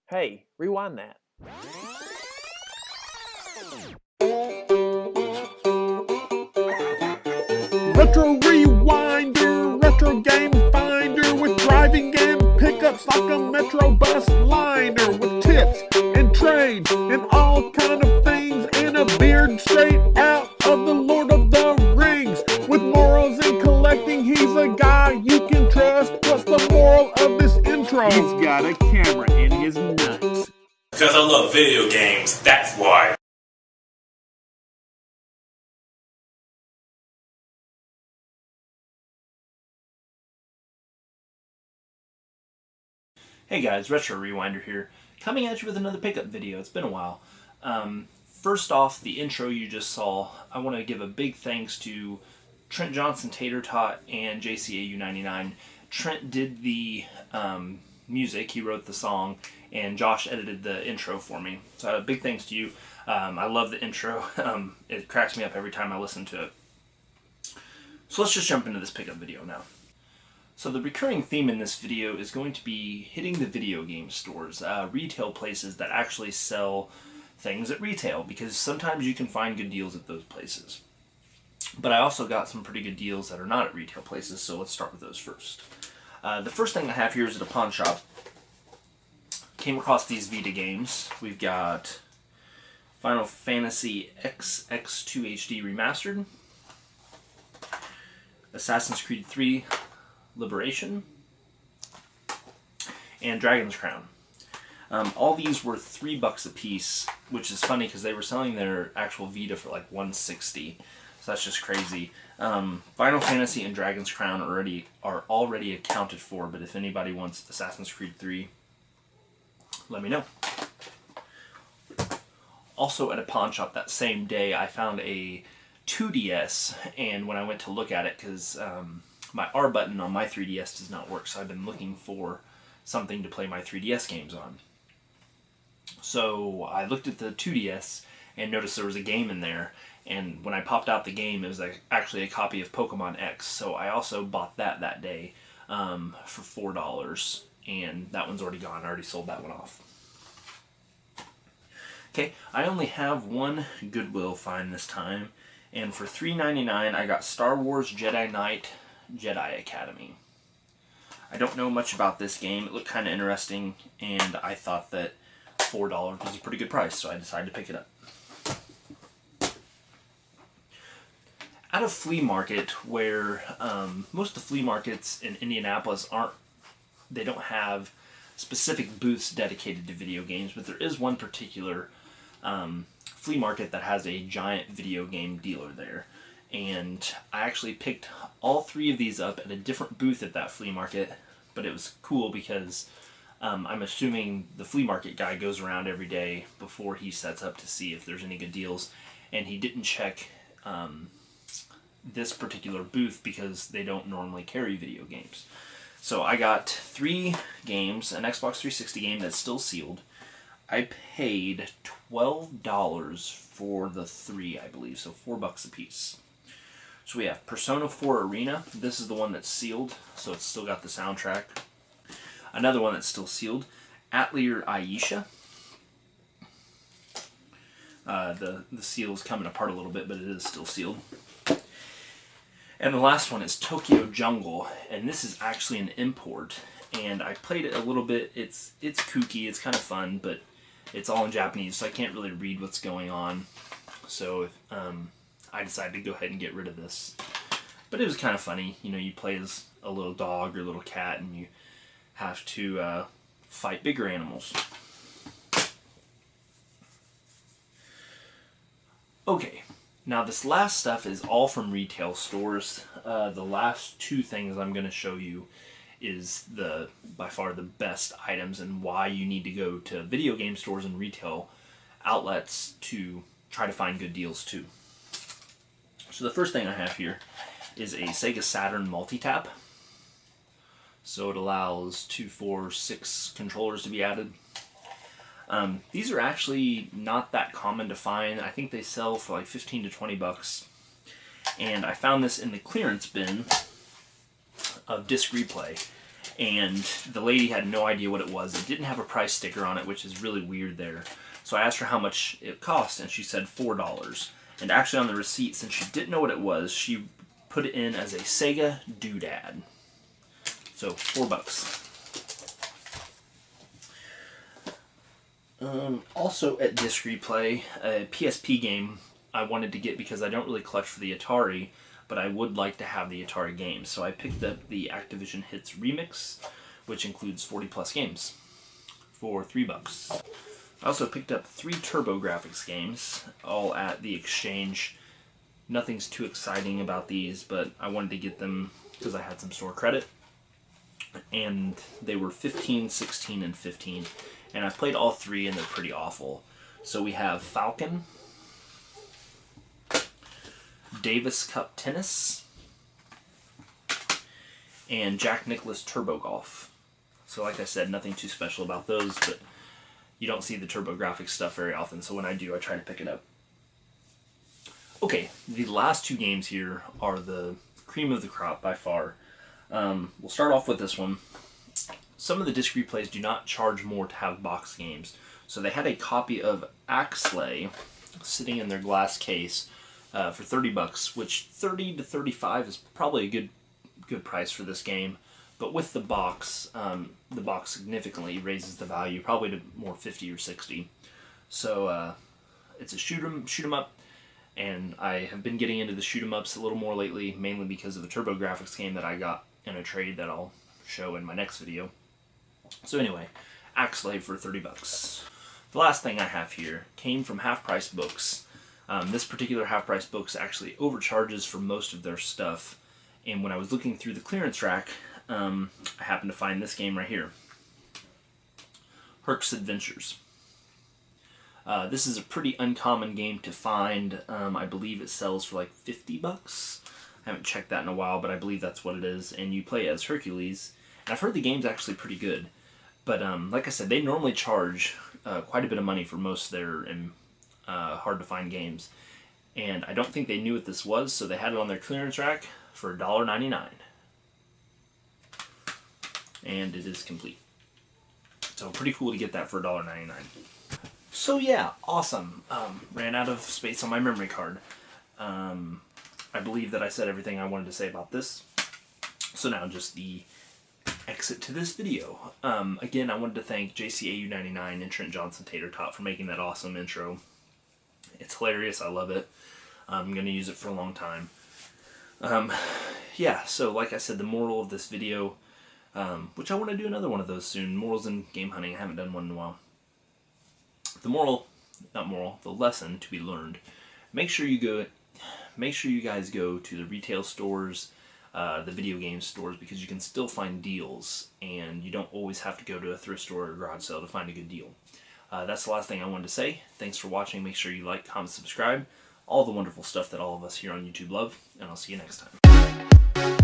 Hey, rewind that. Retro Rewinder, Retro Game Finder with driving game pickups like a Metro bus liner with tips and trades and all kind of things and a beard straight out of the Lord of the Rings. With morals in collecting, he's a guy you can trust. What's the moral of this intro? He's got a camera in his nuts. Because I love video games, that's why. Hey guys, Retro Rewinder here, coming at you with another pickup video. It's been a while. First off, the intro you just saw, I want to give a big thanks to Trent Johnson, Tatertot, and JCAU99. Trent did the music, he wrote the song, and Josh edited the intro for me. So big thanks to you. I love the intro. It cracks me up every time I listen to it. So let's just jump into this pickup video now. So the recurring theme in this video is going to be hitting the video game stores, retail places that actually sell things at retail, because sometimes you can find good deals at those places. But I also got some pretty good deals that are not at retail places, so let's start with those first. The first thing I have here is at a pawn shop. Came across these Vita games. We've got Final Fantasy XX2 HD Remastered, Assassin's Creed 3 Liberation, and Dragon's Crown. All these were $3 a piece, which is funny because they were selling their actual Vita for like $160. So that's just crazy. Final Fantasy and Dragon's Crown are already accounted for, but if anybody wants Assassin's Creed 3, let me know. Also at a pawn shop that same day, I found a 2DS, and when I went to look at it, because my R button on my 3DS does not work, so I've been looking for something to play my 3DS games on. So I looked at the 2DS and noticed there was a game in there, and when I popped out the game, it was actually a copy of Pokemon X, so I also bought that day for $4, and that one's already gone. I already sold that one off. Okay, I only have one Goodwill find this time, and for $3.99 I got Star Wars Jedi Knight Jedi Academy. I don't know much about this game. It looked kind of interesting, and I thought that $4 was a pretty good price, so I decided to pick it up. At a flea market, where most of the flea markets in Indianapolis they don't have specific booths dedicated to video games, but there is one particular flea market that has a giant video game dealer there. And I actually picked all three of these up at a different booth at that flea market, but it was cool because I'm assuming the flea market guy goes around every day before he sets up to see if there's any good deals, and he didn't check this particular booth because they don't normally carry video games. So I got 3 games, an Xbox 360 game that's still sealed. I paid $12 for the 3, I believe, so $4 a piece. So we have Persona 4 Arena. This is the one that's sealed, so it's still got the soundtrack. Another one that's still sealed, Atelier Aisha. The seal's coming apart a little bit, but it is still sealed. And the last one is Tokyo Jungle, and this is actually an import. And I played it a little bit. It's kooky, it's kind of fun, but it's all in Japanese, so I can't really read what's going on. So I decided to go ahead and get rid of this. But it was kind of funny. You know, you play as a little dog or a little cat, and you have to fight bigger animals. Okay, now this last stuff is all from retail stores. The last 2 things I'm going to show you is by far the best items and why you need to go to video game stores and retail outlets to try to find good deals too. So the first thing I have here is a Sega Saturn multi-tap. So it allows 2, 4, 6 controllers to be added. These are actually not that common to find. I think they sell for like 15 to 20 bucks. And I found this in the clearance bin of Disc Replay. and the lady had no idea what it was. It didn't have a price sticker on it, which is really weird there. So I asked her how much it cost, and she said $4. And actually on the receipt, since she didn't know what it was, she put it in as a Sega doodad. So $4. Also at Disc Replay, a PSP game I wanted to get because I don't really clutch for the Atari, but I would like to have the Atari games. So I picked up the Activision Hits Remix, which includes 40 plus games, for $3. I also picked up 3 TurboGrafx games, all at the Exchange. Nothing's too exciting about these, but I wanted to get them because I had some store credit. And they were 15, 16, and 15. And I've played all 3 and they're pretty awful. So we have Falcon, Davis Cup Tennis, and Jack Nicklaus Turbo Golf. So like I said, nothing too special about those, but you don't see the TurboGrafx stuff very often, so when I do, I try to pick it up. Okay, the last 2 games here are the cream of the crop by far. We'll start off with this one. Some of the Disc Replays do not charge more to have box games, so they had a copy of Axlay sitting in their glass case for $30, which $30 to $35 is probably a good price for this game. But with the box significantly raises the value, probably to more $50 or $60. So it's a shoot 'em up, and I have been getting into the shoot 'em ups a little more lately, mainly because of a TurboGrafx game that I got in a trade that I'll show in my next video. So anyway, Axlay for $30. The last thing I have here came from Half Price Books. This particular Half Price Books actually overcharges for most of their stuff, and when I was looking through the clearance rack, I happened to find this game right here, Herc's Adventures. This is a pretty uncommon game to find. I believe it sells for like $50. I haven't checked that in a while, but I believe that's what it is. And you play as Hercules. And I've heard the game's actually pretty good. But like I said, they normally charge quite a bit of money for most of their hard-to-find games. And I don't think they knew what this was, so they had it on their clearance rack for $1.99. And it is complete. So pretty cool to get that for $1.99. So yeah, awesome. Ran out of space on my memory card. I believe that I said everything I wanted to say about this. So now just the exit to this video. Again, I wanted to thank JCAU99 and Trent Tatertot for making that awesome intro. It's hilarious. I love it. I'm going to use it for a long time. Yeah, so like I said, the moral of this video, which I want to do another one of those soon. Morals in game hunting. I haven't done one in a while. The lesson to be learned. Make sure you guys go to the retail stores, the video game stores, because you can still find deals, and you don't always have to go to a thrift store or garage sale to find a good deal. That's the last thing I wanted to say. Thanks for watching. Make sure you like, comment, subscribe. All the wonderful stuff that all of us here on YouTube love, and I'll see you next time.